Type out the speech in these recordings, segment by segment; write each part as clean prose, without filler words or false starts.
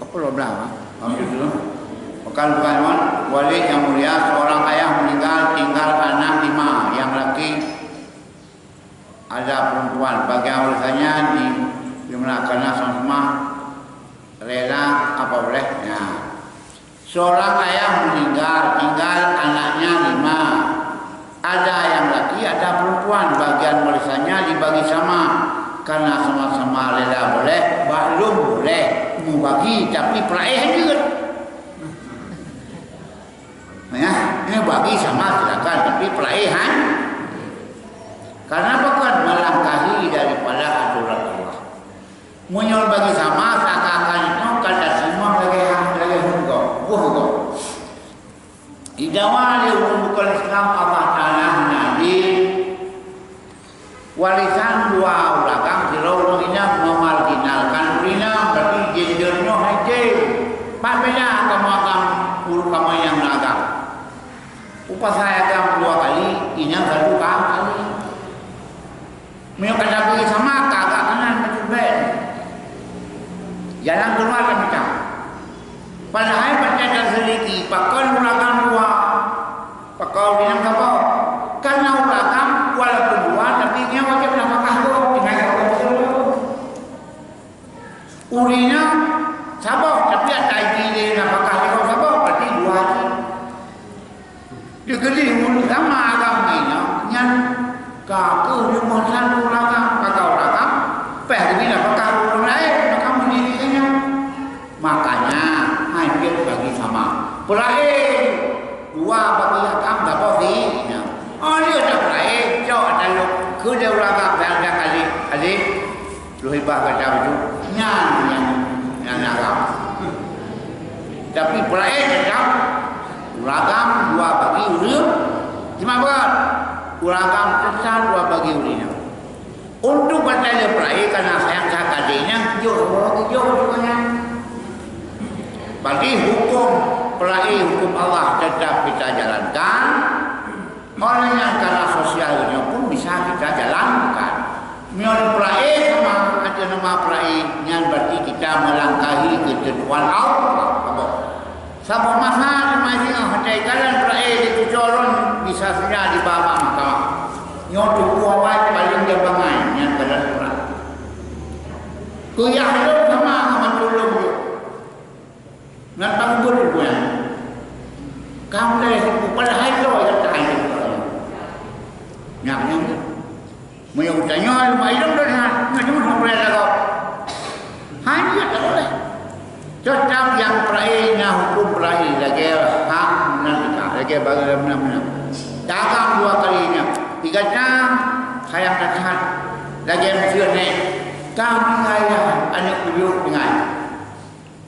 Apa lo bilang? Ambil dulu. Bukan wali yang mulia, seorang ayah meninggal tinggal anak 5, yang laki ada perempuan. Bagian warisannya dimelakukan sama rela apa boleh? Ya. Seorang ayah meninggal tinggal anaknya 5. Ada yang laki, ada perempuan. Bagian warisannya dibagi sama. Karena sama-sama rela boleh, belum boleh membagi, tapi peraih juga. Ya, ini bagi sama silakan, tapi peraihan. Karena bukan melangkahi daripada aturan Allah. Munyol bagi sama, seakan-akan itu kata semua lagi hukum. Di awal bukan Islam Allah Taala Nabi warisan 2 ulagam kalau ini memarginalkan rina berarti gendernya haji. Pak beda agam kamu yang agam. Upah saya agam 2 kali, ini 1 kali. Mereka kata sama kakak kanan macam bed. Jalan keluar macam. Padahal percaya sedikit, pakal ulagam 2. Pakal bilang apa? Karena ulagam walaupun 2 tapi dia wajib nafkah tu dengan urinya sabah tapi ada ide nafkah dia sabah berarti 2 hari. Dia geli mulut sama agamanya yang kaku dia mohon ulagam pakal ulagam peh dia nafkah orang lain maka mendirikannya. Makanya hampir bagi sama. Peraih 2 bagi agam tak boleh. Oh dia tak peraih, jauh ada lu. Ku dia ulagam dah kali. Adik, lu hibah kata itu yang agam. Tapi peraih tetap ulagam 2 bagi urin. Cuma buat ulagam tetap 2 bagi urinnya. Untuk bertanya peraih karena sayang sakadenya jauh juga. Bagi hukum peraih hukum Allah tetap kita jalankan. Orang yang karena sosialnya pun bisa kita jalankan. Mial peraih sama ada nama peraih yang berarti kita melangkahi ketentuan Allah. Sama masa masih hati kalian peraih di coron bisa saja di bawah mahkamah. Nyotu kuawai paling gabangan yang kalian kurang. Kuyah hidup sama tulung. Ngan panggul punya. Kamu dah pada hari lo yang tak ada. Nyaknya mau tanya mai dong dah macam mana boleh lagu. Hanya tak boleh. Tetap yang peraihnya hukum peraih lagi hak nanti lagi bagaimana. Dagang 2 kalinya. 3 jam sayang katakan lagi mesti ni. Kami saya anak buyut dengan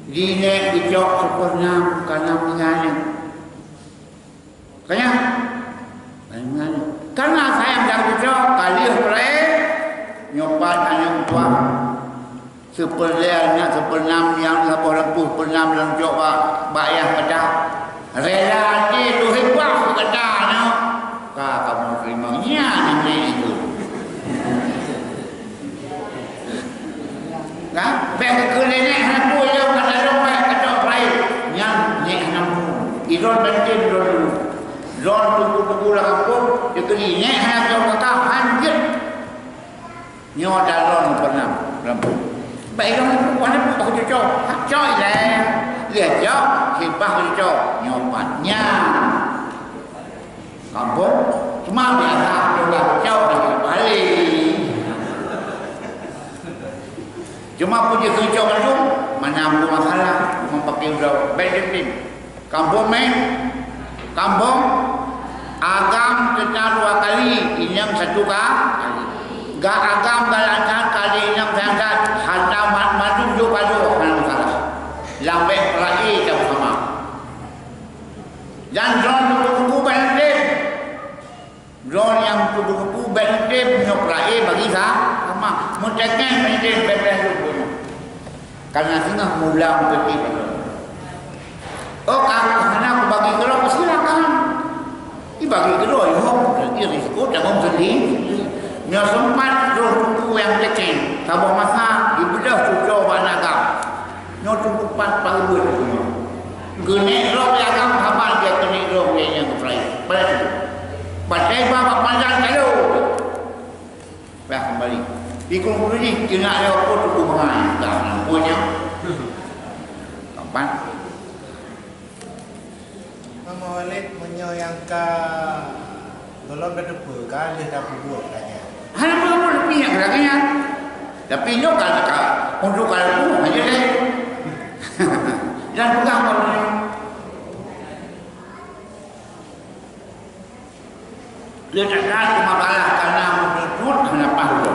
dine dijok sempurna karena mengenai. Kaya karena saya dah bijak kali peraih nyobat anak tua seperliannya sepenam yang lempuh penam dalam coba bayar kata rela ni tu hebat kata no kamu terimanya nanti itu kan baik kelene aku yang kata dompet kata peraih yang ni namu idol bantin dulu Zon tunggu-tunggu lah kampung, dia kena naik hanya kata hanjir. Nyawa dalam pernah lampung. Baik orang perempuan ni pun tak cocok. Tak coy lah. Lihat jauh, sibah cocok. Nyopatnya. Kampung, cuma biasa juga jauh dari balik. Cuma punya cocok langsung, mana ada masalah. Memakai udah baik-baik. Kampung main. Kampung agam kita 2 kali, inyam 1 kali. Gak agam galangan kali inyam berangkat hantar madu juga kan salah. Lambe peraih sama. Dan drone buku bentip. Drone yang buku bentip peraih bagi sama. Muncaknya bentip bentip karena tengah mula bentip. Oh, karena aku bagi kalau silakan. Dibagi kedua, ya, risiko jangan sedih. Nyo sempat roh tunggu yang kecil, sabah masa dibedah cucuk banagam. Nyo tempat paling berguna. Guna roh yang kamu hafal dia kena roh yang kafir. Betul. Baca bapa panjang kalau. Bah kembali. Di kumpulan ini kena ada apa tu mengai tak punya. Kapan? Mama Walid menyayangkan tolong kedepan kali dah buat tanya. Hanya belum lebih yang kerana. Tapi ini kalau untuk kalau aja deh. Dan bukan kalau dia tak cuma kalah karena menurut kenapa itu.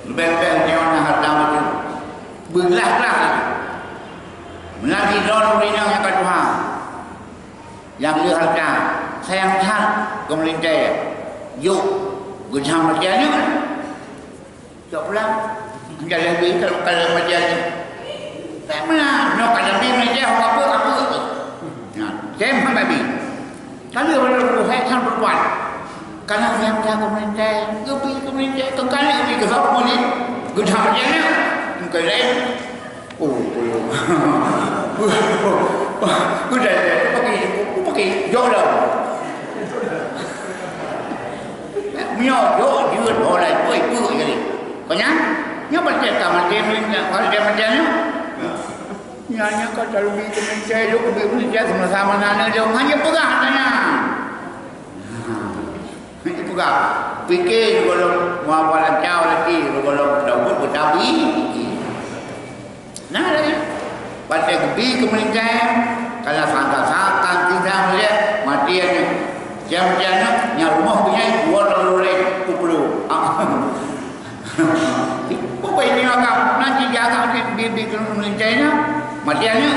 Lebih-lebih dia orang harta macam berlah-lah. Menanti dorong yang kedua. Yang dia harta sayang cat kemelintai. Yuk, gejam macam ni kan? Tak pulang. Jangan lebih kalau macam ni. Tak mana? Nak kalau lebih macam apa? Saya pun babi. Kalau orang saya kan berbuat. Kalau saya macam kemelintai, kemelintai, kekali pergi ke sana ni. Gejam macam ni. Mungkin lain. Udah pakai jodoh. Mio dia boleh puy jadi. Banyak? Nya baca taman dia kalau dia macam ni. Nya kalau lebih kemencai lu lebih sama-sama nana dia hanya pegang tanya. Itu pegang. Fikir kalau mau buat jauh lagi kalau dapat betawi. Nah, baca lebih kemencai kalau sangka-sangka tidak melihat mati aja. Jam-jamnya nya rumah punya dua loreng kuplu. Apa ini agak nanti jaga di kemencainya matiannya